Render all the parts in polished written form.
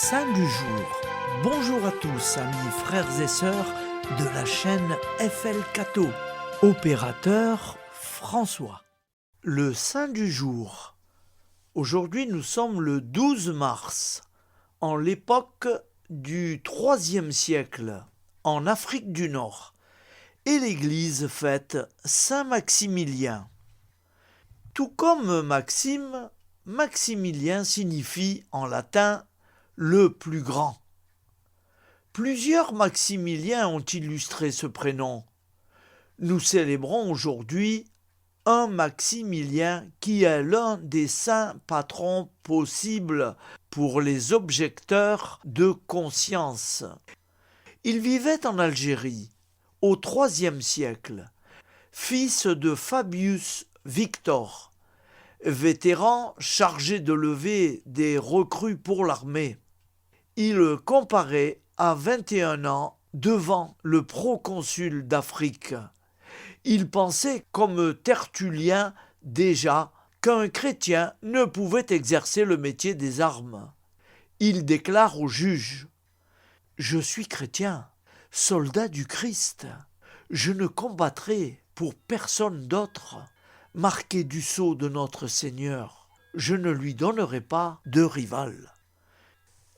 Saint du jour. Bonjour à tous, amis, frères et sœurs de la chaîne FL Cato. Opérateur François. Le Saint du jour. Aujourd'hui, nous sommes le 12 mars, en l'époque du IIIe siècle, en Afrique du Nord, et l'Église fête Saint Maximilien. Tout comme Maxime, Maximilien signifie en latin le plus grand. Plusieurs Maximiliens ont illustré ce prénom. Nous célébrons aujourd'hui un Maximilien qui est l'un des saints patrons possibles pour les objecteurs de conscience. Il vivait en Algérie au IIIe siècle, fils de Fabius Victor, vétéran chargé de lever des recrues pour l'armée. Il comparaît à 21 ans devant le proconsul d'Afrique. Il pensait, comme Tertullien déjà, qu'un chrétien ne pouvait exercer le métier des armes. Il déclare au juge : « Je suis chrétien, soldat du Christ. Je ne combattrai pour personne d'autre. Marqué du sceau de notre Seigneur, je ne lui donnerai pas de rival. »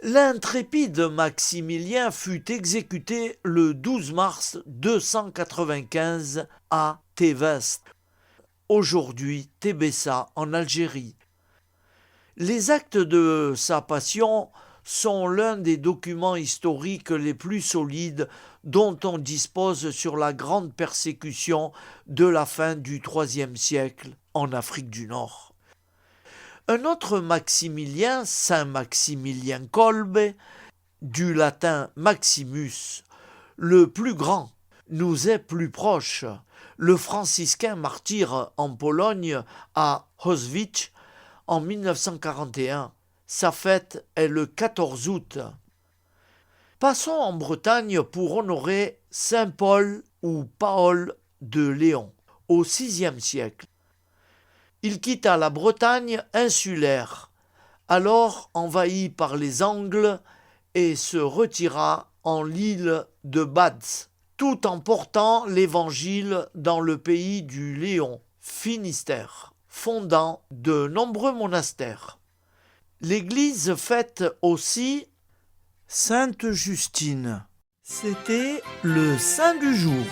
L'intrépide Maximilien fut exécuté le 12 mars 295 à Téveste, aujourd'hui Tébessa en Algérie. Les actes de sa passion sont l'un des documents historiques les plus solides dont on dispose sur la grande persécution de la fin du IIIe siècle en Afrique du Nord. Un autre Maximilien, Saint Maximilien Kolbe, du latin Maximus, le plus grand, nous est plus proche. Le franciscain martyr en Pologne à Auschwitz en 1941. Sa fête est le 14 août. Passons en Bretagne pour honorer Saint Paul ou Paul de Léon au VIe siècle. Il quitta la Bretagne insulaire, alors envahie par les Angles, et se retira en l'île de Bads, tout en portant l'Évangile dans le pays du Léon, Finistère, fondant de nombreux monastères. L'Église fête aussi Sainte Justine. C'était le Saint du jour.